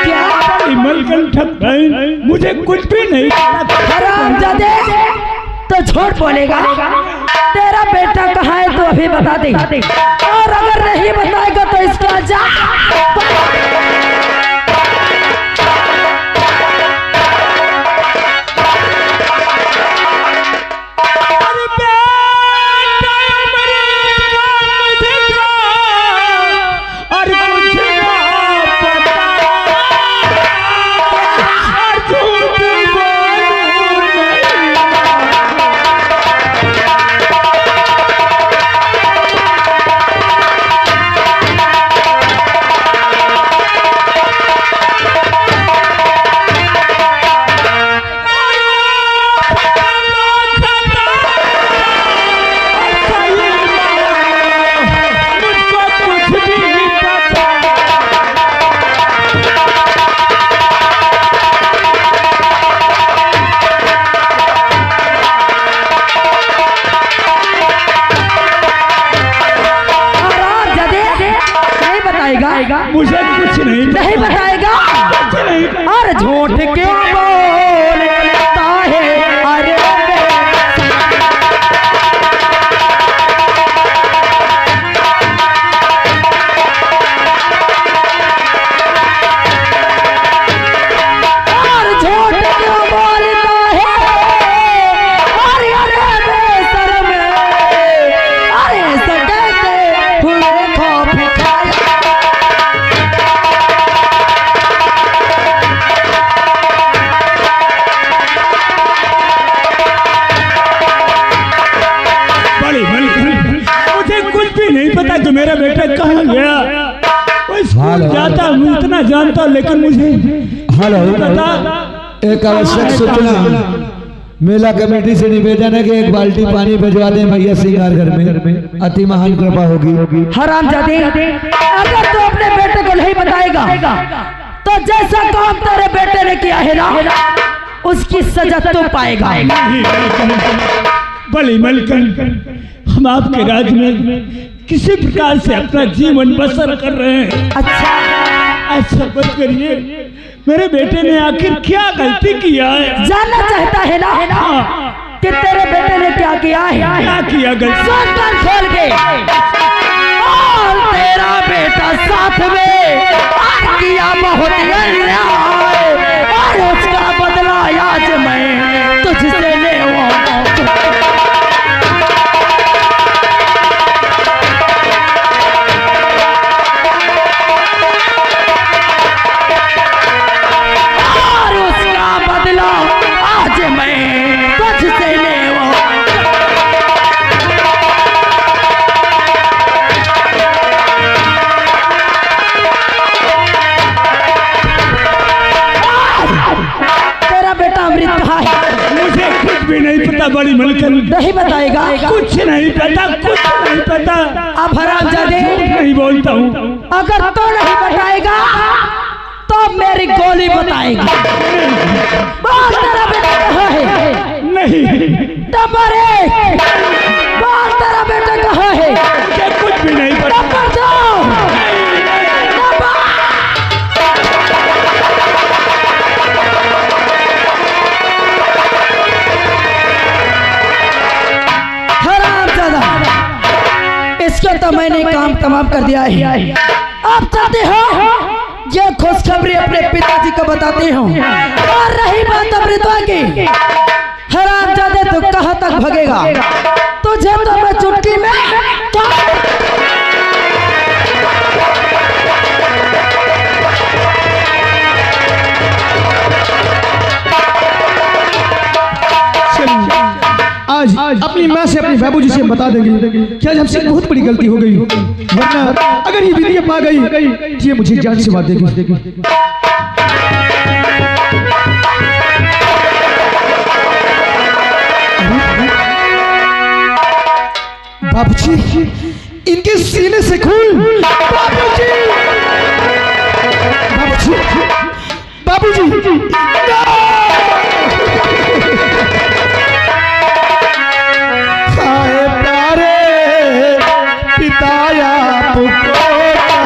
क्या मलकंठ बहन, मुझे कुछ भी नहीं पता। हरामजादे, तो झूठ बोलेगा? तेरा बेटा कहाँ है तो अभी बता दे, और अगर नहीं बताएगा तो इसका जा। मुझे कुछ नहीं बताएगा। और झूठ क्यों बोलता है? अरे और झूठ क्यों बोलता है? अरे अरे बेशर्म, अरे सकते हुए खौफ खाया। तो मेरा बेटा कहाँ गया? वो स्कूल जाता हूँ, इतना जानता हूँ, लेकिन मुझे पता। एक आवश्यक सूचना, मेला कमेटी से निवेदन है कि एक बाल्टी पानी भिजवा दें भैया सिंगार घर में, अति महान कृपा होगी। हरामजादे, अगर तू अपने बेटे को नहीं बताएगा तो जैसा काम तेरे बेटे ने किया है ना, उसकी सजा तू पाएगा। भले मलकन, हम आपके राज्य में किसी प्रकार से अपना जीवन बसर कर रहे हैं। अच्छा, ऐसा मत करिए। मेरे बेटे ने आखिर क्या गलती किया है? जानना चाहता है ना कि तेरे बेटे ने क्या किया है? क्या किया गलती? सुन कान खोल के। और तेरा बेटा साथ में किया बहुत अन्याय, और उसका बदला आज मैं तुझसे लेवाऊंगा। बड़ी मलकन, नहीं बताएगा? कुछ नहीं पता, कुछ नहीं पता। अब हरामजादे, नहीं बोलता हूँ। अगर तो नहीं बताएगा तो मेरी गोली बताएगी। बोल तेरा बेटा कहाँ है? नहीं टपरे, बोल तेरा बेटा कहाँ है? मुझे कुछ भी नहीं पता। टपर दो। इसको तो मैंने काम तमाम कर दिया है। आप चाहते हो ये खुशखबरी अपने पिताजी को बताते हो। और रही बात अमृतवा की, हरामजादे तू कहाँ तक भगेगा? तुझे तो मैं चुटकी में आज अपनी माँ से अपने बाबूजी से बता देंगे कि आज हमसे बहुत बड़ी गलती हो गई, वरना अगर ये विधि पा गई ये मुझे जान से मार देगी। बाबूजी, इनके सीने से खून। बाबूजी, बाबूजी, बाबूजी, पिताया पुकारा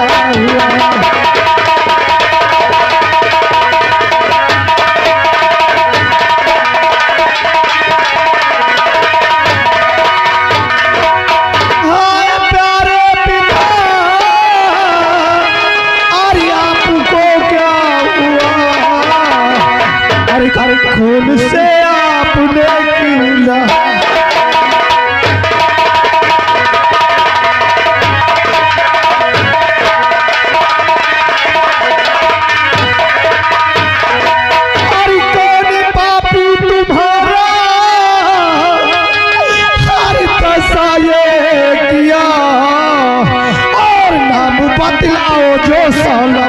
खून से आपने कीला अरे कौन पापी तुम्हारा हर दशा ये किया और नाम बतलाओ जो साला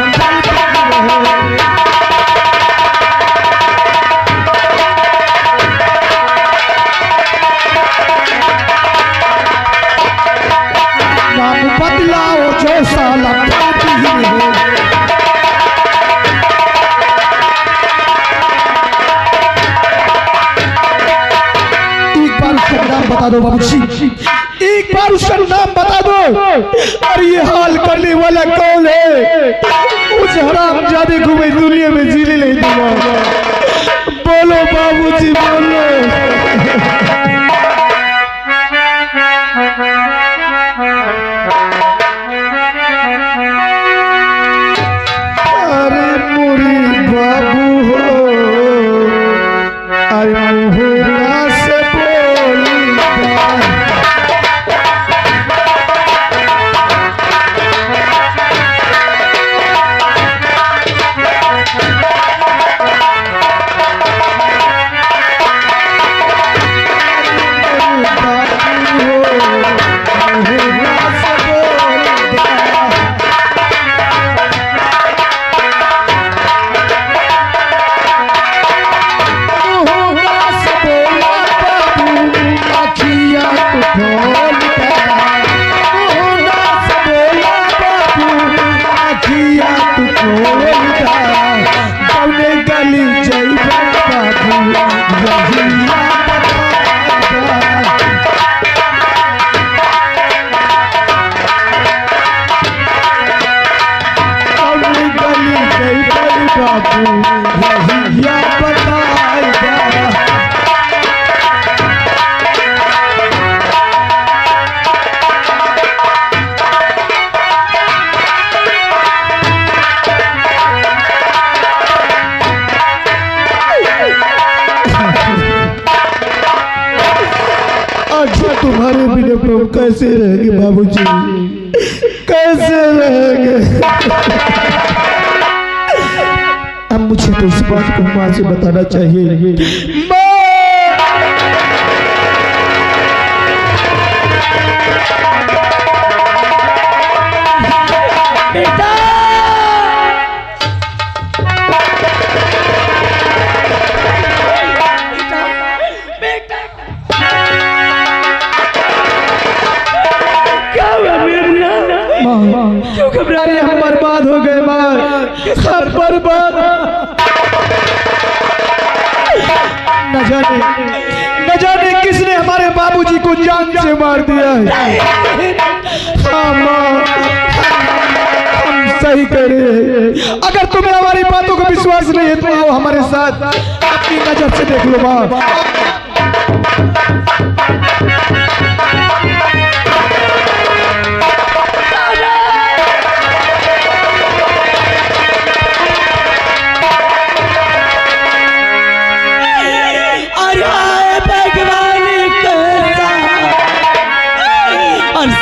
बदलाओ जो साला एक बार उसका नाम बता दो बाबूजी, एक बार उसका नाम बता दो। और ये हाल करने वाला कौन है? उस हरामजादे को मैं दुनिया में जीने नहीं दूंगा। बोलो बाबूजी बोलो। तुम्हारे बिना हम कैसे रहेंगे बाबूजी, कैसे रहेंगे? अब मुझे तो इस बात को माँ से बताना चाहिए। बेटा क्यों घबरा रहे? हम बर्बाद हो गए माँ, सब बर्बाद। न जाने किसने हमारे बाबूजी को जान से मार दिया है। हाँ माँ, हम सही कह रहे हैं। अगर तुम्हें हमारी बातों का विश्वास नहीं है तो आओ हमारे साथ, अपनी नजर से देख लो माँ।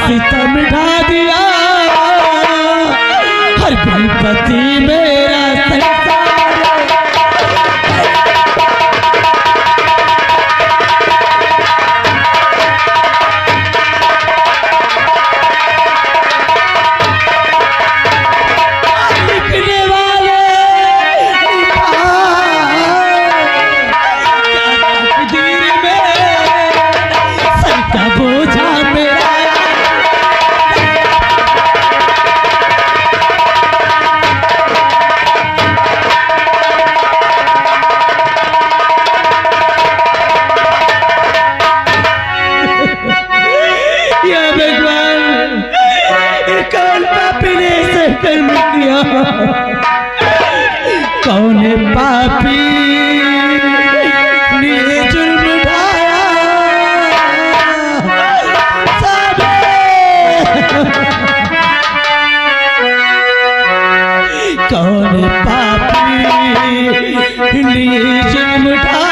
सितम ढा दिया हर विपत्ति मेरा लिखने वाले तकदीर में सर का बोझा मेरा कौन पापी ने जुल्म ढाया कौन पापी ने जुल्म ढाया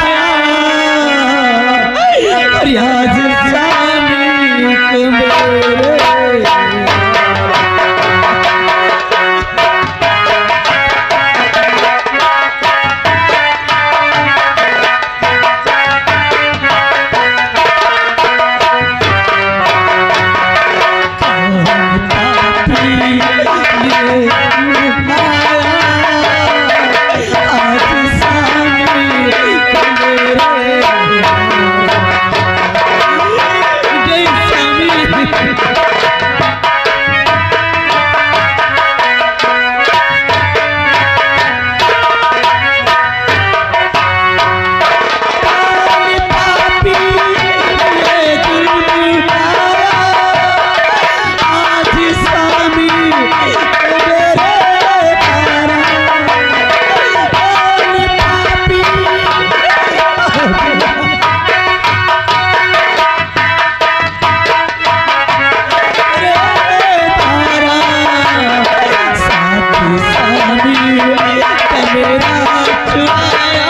चुराया,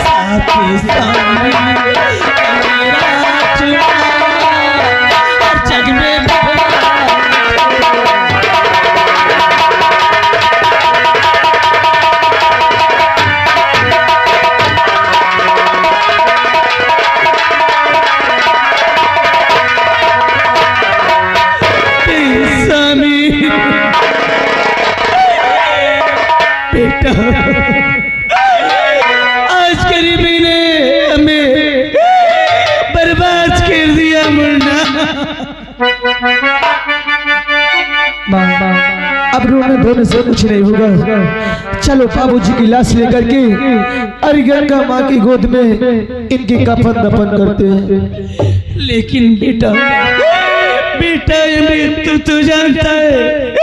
साथी सामी मेरा चुराया, हर जग में बेटा, आज गरीबी ने हमें बर्बाद कर दिया मुन्ना। अब रोने धोने से कुछ नहीं होगा। चलो बाबूजी की लाश लेकर के अरिगंगा माँ की गोद में इनकी कफन दफन करते हैं। लेकिन बेटा, बेटा ये तू जानता है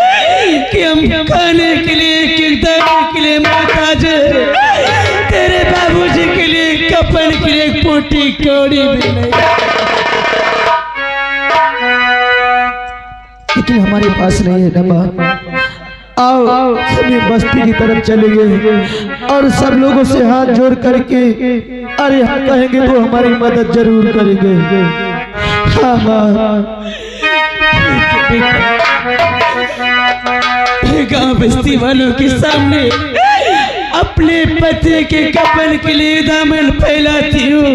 कि हम खाने के लिए, किरदार के लिए मोहताज है, तेरे बाबूजी के लिए कफन के लिए पोटी कौड़ी भी नहीं। लेकिन हमारे पास नहीं है ना माँ। आओ सभी बस्ती की तरफ चले गए और सब लोगों से हाथ जोड़ करके अरे हम कहेंगे तो हमारी मदद जरूर करेंगे। हाँ माँ। गांव बस्ती वालों के सामने अपने पति के कफन के लिए दामन फैलाती हूँ।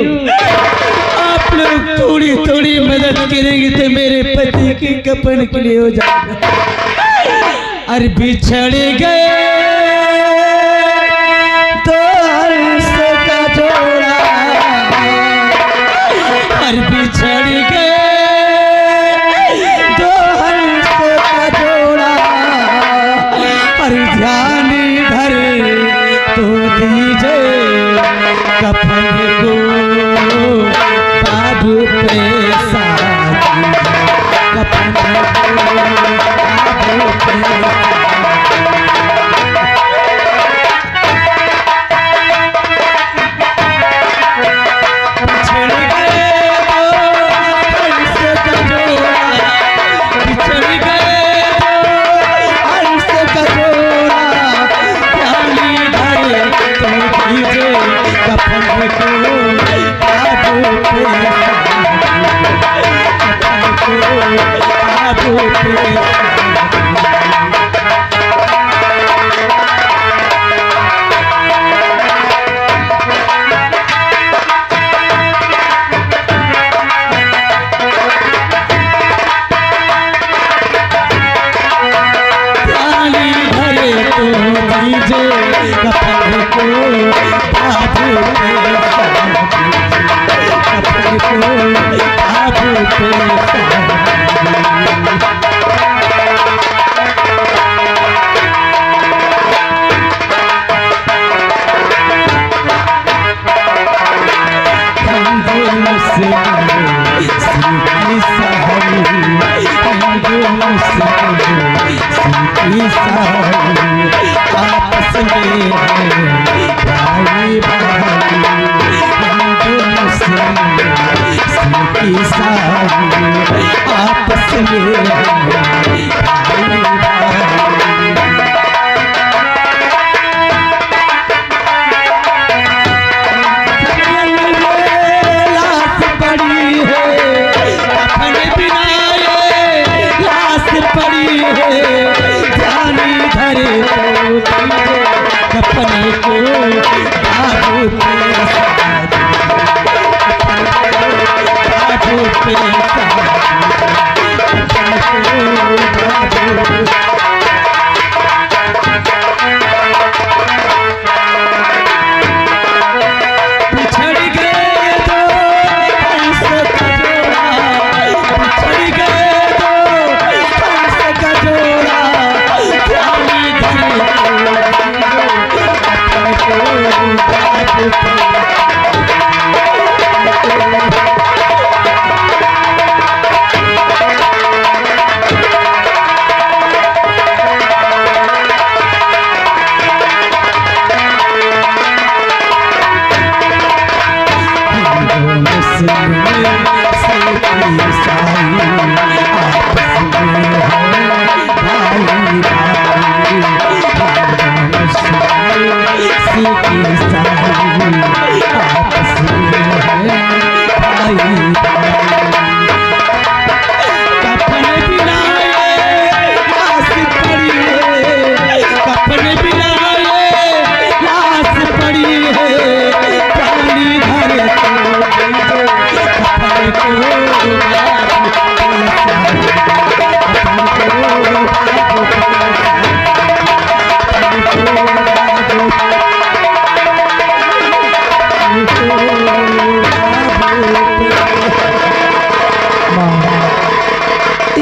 आप लोग थोड़ी थोड़ी मदद करेंगे तो मेरे पति के कफन के लिए हो जाएगा। अरे बिछड़ गए तो हर्ष का जोड़ा, अरे बिछड़ गए तो हर्ष का जोड़ा, अरे ध्यान धर तो दीजिए कफन को बाबू पे साथ, कफन को बाबू पे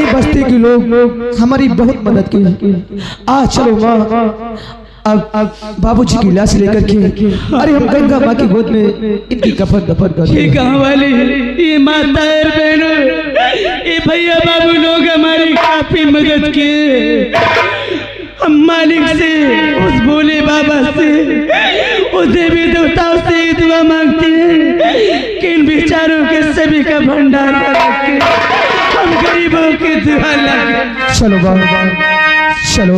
बस्ती के लोग हमारी बहुत मदद की। आज चलो माँ, अब बाबूजी की लाश लेकर के अरे हम गंगा माँ की गोद में इनकी कफन दफन कर ये गाँव वाले, ये माता और बहनों, ये भैया बाबू लोग हमारी काफी मदद किए। हम मालिक से, उस भोले बाबा से, उस देवी देवताओं से ये दुआ मांगते हैं कि इन बेचारों के सभी का भंडार करा के हम गरीबों की दुआ लगे। चलो बाबा चलो।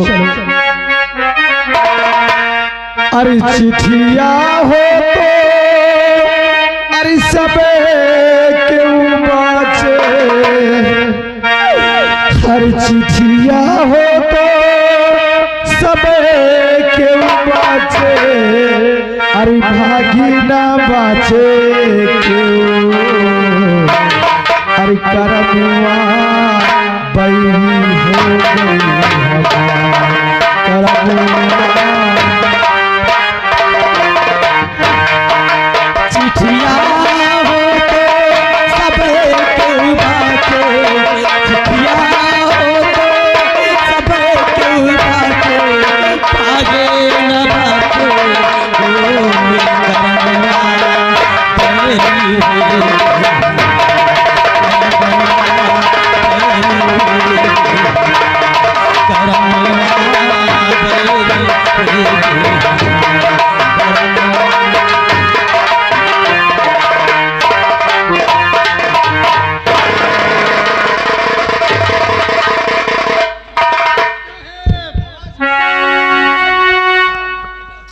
अरे चिट्ठिया हो तो अरे सबे क्यों बाचे, अरे चिट्ठिया हो तो सबे क्यों बाचे, अरे भागी ना बाचे क्यों, अरे करमुआ बही हो गई करमुआ। चिट्ठिया हो तो सब क्यों बाचे, चिट्ठिया हो तो सब क्यों बाचे, भागे न बाचे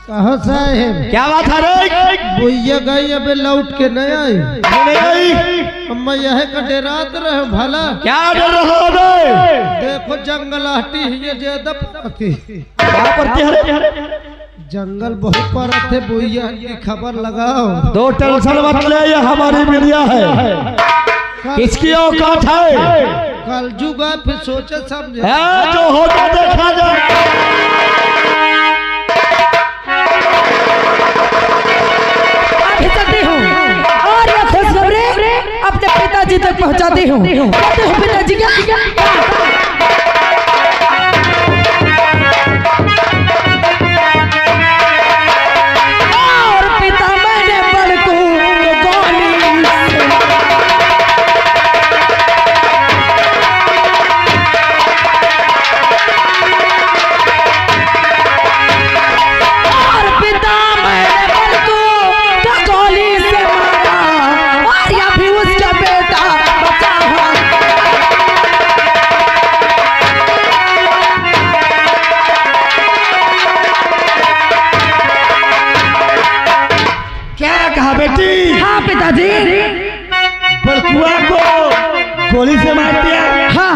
कहा साहेब क्या बात है रे? बुइया गई अबे लौट के नहीं आई। नहीं आई? अम्मा यह का डेरात रहे भला। क्या डर रहा है? देखो जंगल हटी ये ज्यादा पड़ती, क्या पड़ती है? जंगल बहुत पड़ा थे। बुइया की खबर लगाओ। दो टेंशन मत ले, ये हमारी मीडिया है। किसकी औकात है? कल जुगा फिर सोचे समझे है जो होगा देखा जाए। चलती हूँ और ये खुशखबरी अपने पिताजी तक पहुँचाती हूँ। कहते हो पिताजी क्या? और पिता मैंने बड़कू गोली और पिता मैंने बड़कू गोली से मारा, और या भी उसका बेटा बचा हुआ। क्या कहा बेटी? हाँ पिताजी। बड़कुआ को गोली से मार दिया? हाँ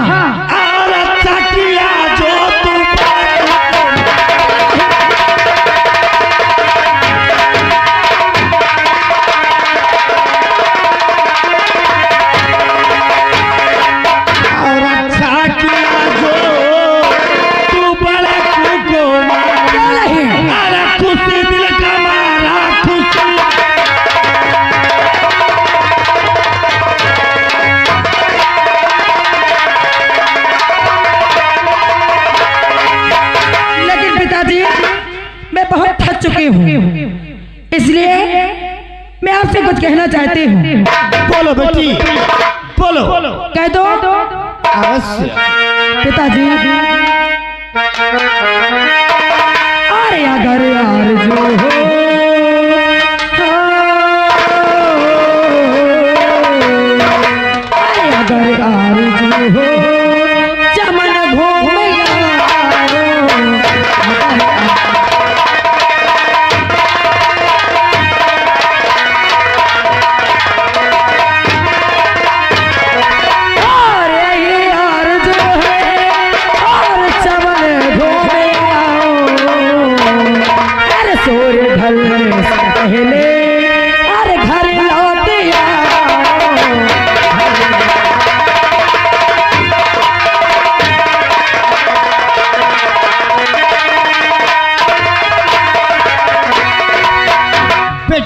और अच्छा किया जो तुम और अच्छा किया जो तू बड़ा को मारा। अरे खुशी दिल का मारा खुशी। लेकिन पिताजी मैं बहुत थक चुकी हूँ, इसलिए मैं आपसे कुछ कहना चाहती हूँ। बोलो बेटी बोलो। कह दो। अवश्य। पिताजी अरे अगर यार जो हो अरे अगर यार जो हो चमन घूम यारो।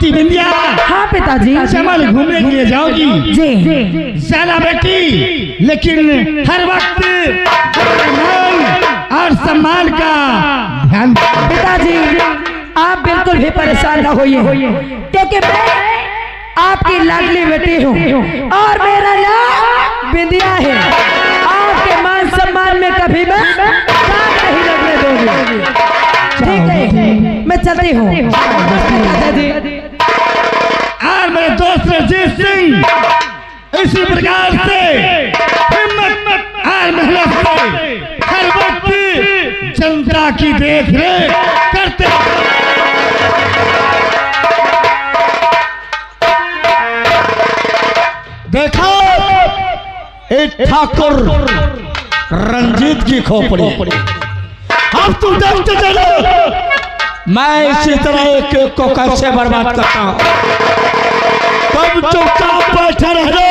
बेटी बिंदिया, हाँ पिताजी। चमल घूमने के लिए जाओगी जी। साला बेटी, लेकिन हर वक्त मान और सम्मान का ध्यान। पिताजी आप बिल्कुल भी परेशान न होइए, क्योंकि मैं आपकी लाडली बेटी हूँ और मेरा नाम बिंदिया है। आपके मान सम्मान में कभी मैं दाग नहीं लगने दूंगी। ठीक है, मैं चलती हूँ। और मेरे दोस्त रजीत सिंह इसी प्रकार से हिम्मत और मेहनत से हर वक्त जनता की देख रेख करते। देखो एक ठाकुर रंजीत की खोपड़ी, अब तू देखते चलो मैं इसी तरह एक एक को कैसे बर्बाद करता हूं। तब चुपचाप बैठे रहो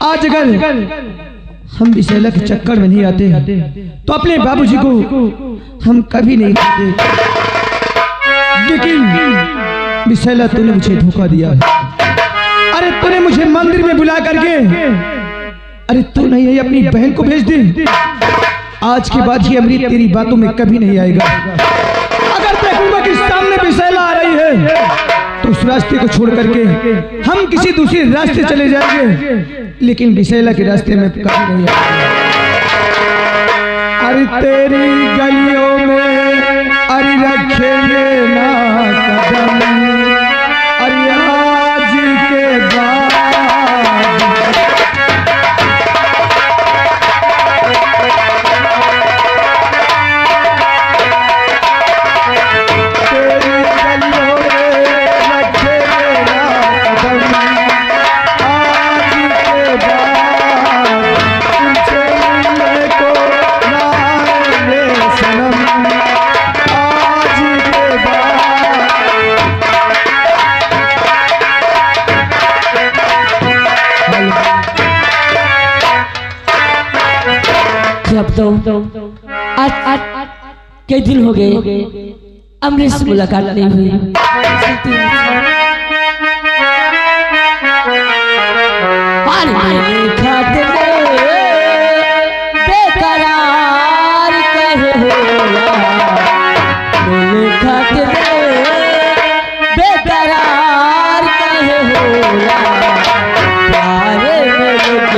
आज अगर हम विशैला के चक्कर में नहीं आते तो अपने बाबूजी को हम कभी नहीं खाते। लेकिन विशैला तूने मुझे धोखा दिया। अरे तूने मुझे मंदिर में बुला करके, अरे तू नहीं है अपनी बहन को भेज दे। आज के बाद ये अमृत तेरी बातों में कभी नहीं आएगा। अगर देखूंगा कि सामने विशैला आ रही है तो उस रास्ते को छोड़ करके हम किसी दूसरे रास्ते चले जाएंगे, लेकिन विशैला के रास्ते में कभी नहीं आएंगे। अरे तेरी गलियों में अरे रखेंगे ना कदम, अरे आज के बाद अब तो आज कई दिन हो गए अमृत से मुलाकात नहीं हुई। बेकरार कहे होला, बेकरार कहे होला, प्यारे में कहे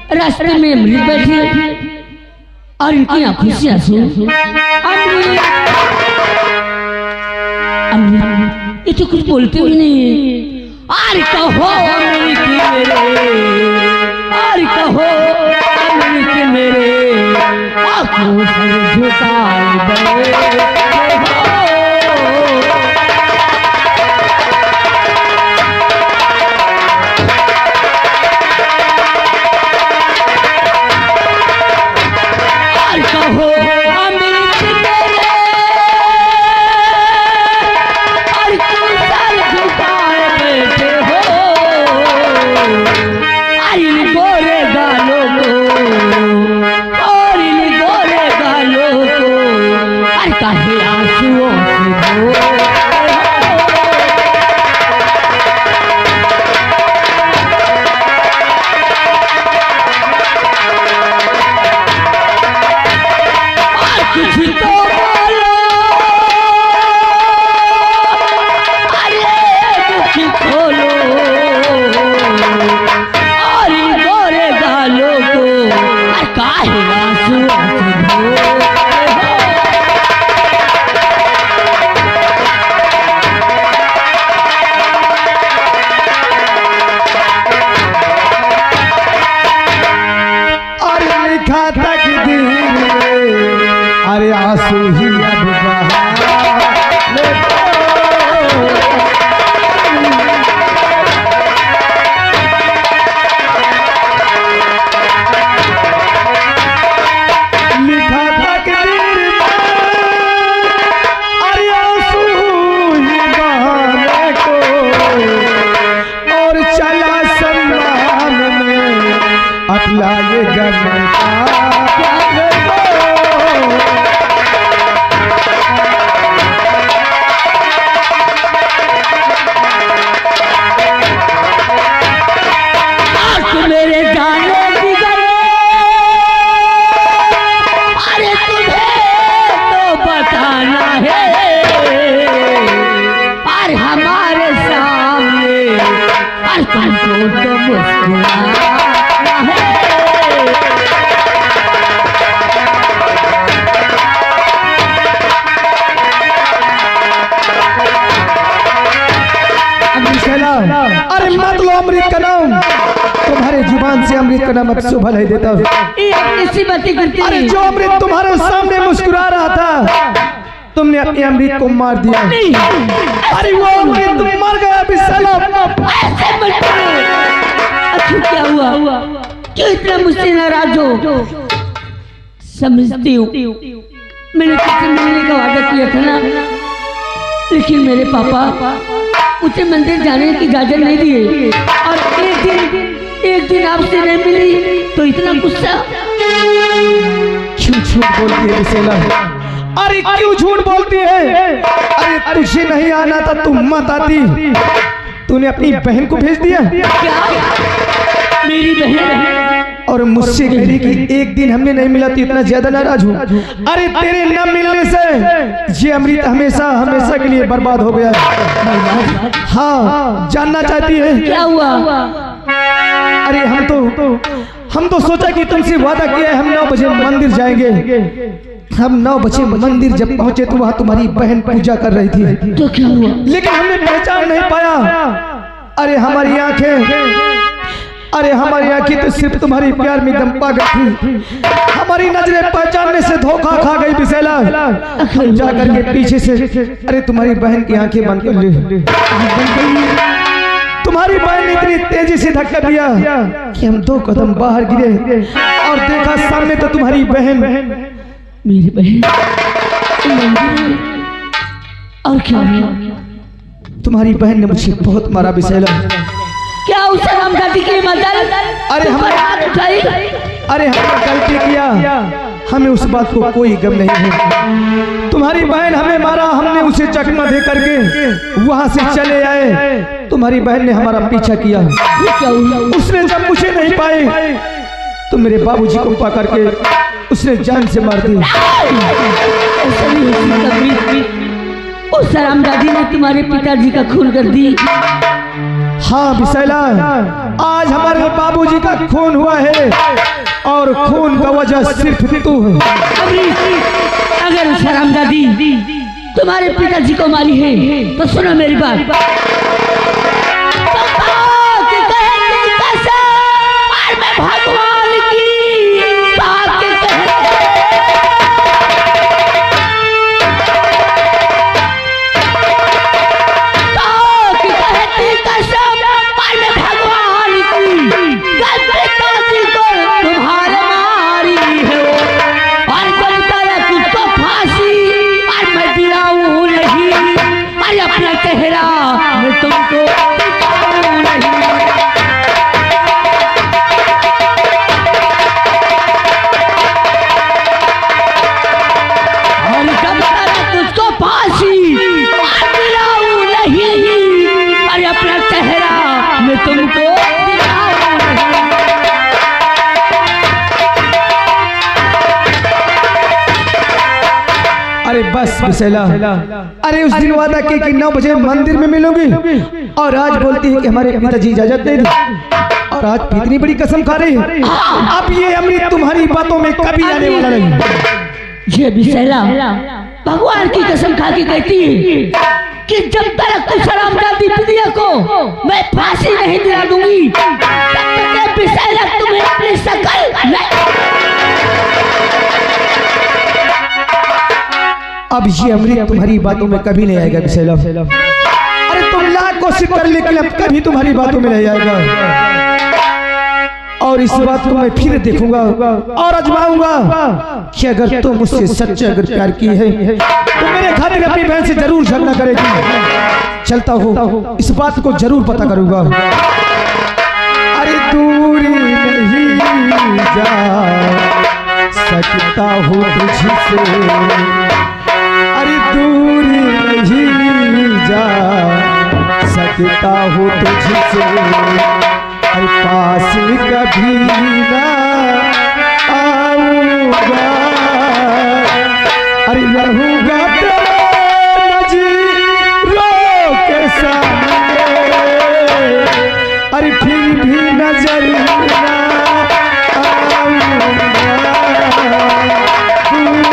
रास्ते में अमृत बैठी और इनकी आंखों से आंसू। अमृत ये तो कुछ बोलते भी नहीं। और कहो अमृत मेरे, और कहो अमृत मेरे, आंखों से झुकाए बड़े मेरे जाने की करे, अरे तुम्हें तो बताना है, और हमारे सामने और तुमको तो मुस्कुराना है। अरे मत लो अमृत का नाम, तुम्हारे जुबान से अमृत का नाम अब शोभा नहीं देता। इसी बातें करती अरे जो अमृत तुम्हारे सामने मुस्कुरा रहा था, तुमने अपने अमृत को मार दिया। अरे वो अमृत मर गया बिसला। ऐसे मत करो। अच्छा क्या हुआ, क्यों इतना मुझसे नाराज हो? समझती हूँ मैंने तुझसे मिलने का वादा किया था ना, लेकिन मेरे पापा मुझे मंदिर जाने की इजाजत नहीं दिए, और एक दिन आपसे नहीं मिली तो इतना गुस्सा। क्यों झूठ बोलती है बिसेला? अरे क्यों झूठ बोलती है? अरे तुझे नहीं आना था तुम मत आती, तूने अपनी बहन को भेज दिया। क्या मेरी बहन? और मुझसे कह रही कि एक दिन हमने नहीं मिला तो इतना ज्यादा नाराज हूँ। अरे तेरे न मिलने से ये अमृत हमेशा हमेशा के लिए बर्बाद हो गया। हाँ जानना चाहती है क्या हुआ? अरे हम तो सोचा कि तुमसे वादा किया है हम 9 बजे मंदिर जाएंगे। हम 9 बजे मंदिर जब पहुंचे तो वहाँ तुम्हारी बहन पूजा कर रही थी। तो क्या हुआ? लेकिन हमने पहचान नहीं पाया। अरे हमारी आंखें तो सिर्फ तुम्हारी प्यार में एकदम पागल थी। हमारी नजरें पहचानने से धोखा खा गई बिसेला। हम जा करके पीछे से अरे तुम्हारी बहन की आंखें बंद कर ली। तुम्हारी बहन ने इतनी तेजी से धक्का दिया कि हम 2 कदम बाहर गिरे और देखा सामने तो तुम्हारी बहन। मेरी बहन और क्या हुआ? तुम्हारी बहन ने मुझे बहुत मारा बिसेला। क्या उस हरामजादी की मदद? अरे हम हाथ उठाई। अरे हमने गलती किया, हमें उस बात को कोई गम नहीं है। तुम्हारी बहन हमें मारा, हमने उसे चकमा दे करके वहां से चले आए। तुम्हारी बहन ने हमारा पीछा किया। क्या हुआ? उसने जब मुझे नहीं पाए तो मेरे बाबूजी को पकड़ के उसने जान से मार दी। ऐसा नहीं हो सकता। उस हरामजादी ने तुम्हारे पिताजी का खून कर दी। हाँ बिसेला, आज हमारे बाबूजी का खून हुआ है और खून का वजह सिर्फ तू है। अगर उस हरामजादी तुम्हारे पिताजी को मारी है तो सुनो मेरी बात। भगवान की बात तुम्हारे मारी है और जनता ने तुझको फांसी और मैं दिलाऊं नहीं, अरे अपना चेहरा मैं तुमको दिखाऊं नहीं। और जनता ने तुझको फांसी और दिलाऊं नहीं, अरे अपना चेहरा मैं तुमको दिखाऊं नहीं। अरे बस बिसेला, अरे उस दिन वादा किया कि 9 बजे मंदिर में मिलोगी और आज बोलती है कि हमारे पिताजी इजाजत दे दी और आज भी इतनी बड़ी कसम खा रही है। अब ये अमृत तुम्हारी बातों में कभी आने वाला नहीं। ये बिसेला भगवान की कसम खा के कहती है कि जब तक कुछ हरामजादी पिदिया को मैं फांसी नहीं दिला दूंगी तब तक बिसेला तुम्हें अपनी शकल अब ये अमृत तुम्हारी बातों में कभी नहीं आएगा बिसेला। अरे तुम लाख कोशिश कर लेकिन अब कभी तुम्हारी बातों में नहीं आएगा। और इस बात को मैं फिर देखूंगा और आजमाऊंगा कि अगर तुम मुझसे सच्चे अगर प्यार की है तो मेरे खातिर अपनी बहन से जरूर झगड़ा करेगी। चलता हूँ, इस बात को जरूर पता करूंगा। अरे दूरी नहीं जा सकता हूँ तुझसे, अरे दूर नहीं जा सकता हूँ तुझसे, अरे पास कभी ना आऊंगा, अरे रहूंगा तेरे नज़रों के सामने, अरे फिर भी नजर ना आऊंगा, दूर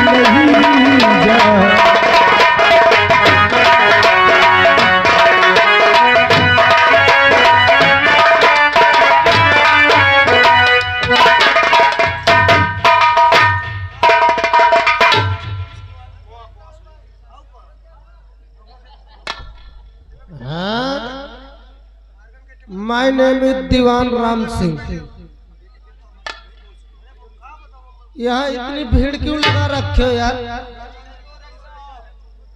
नहीं जा। माय नेम इज दीवान राम सिंह। यहाँ इतनी भीड़ क्यों लगा रखे हो यार?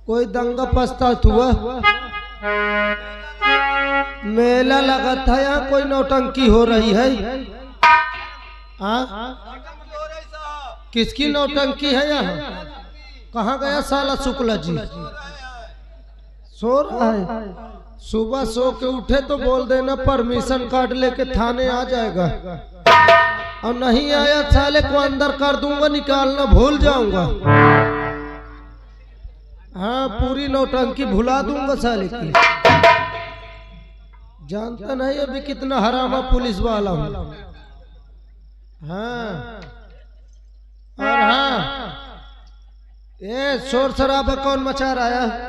कोई दंगा पछतात हुआ? मेला लगा था, यहाँ कोई नौटंकी हो रही है? किसकी नौटंकी है यहाँ? कहाँ गया साला शुक्ला जी? सो रहा है? सुबह सो के उठे तो बोल देना परमिशन कार्ड लेके थाने आ जाएगा, और नहीं आया साले को अंदर कर दूंगा, निकालना भूल जाऊंगा। हाँ, पूरी नौटंकी भुला दूंगा साले की। जानता नहीं अभी कितना हरामा पुलिस वाला हूँ। हाँ, और हाँ, ये शोर शराबा कौन मचा रहा है?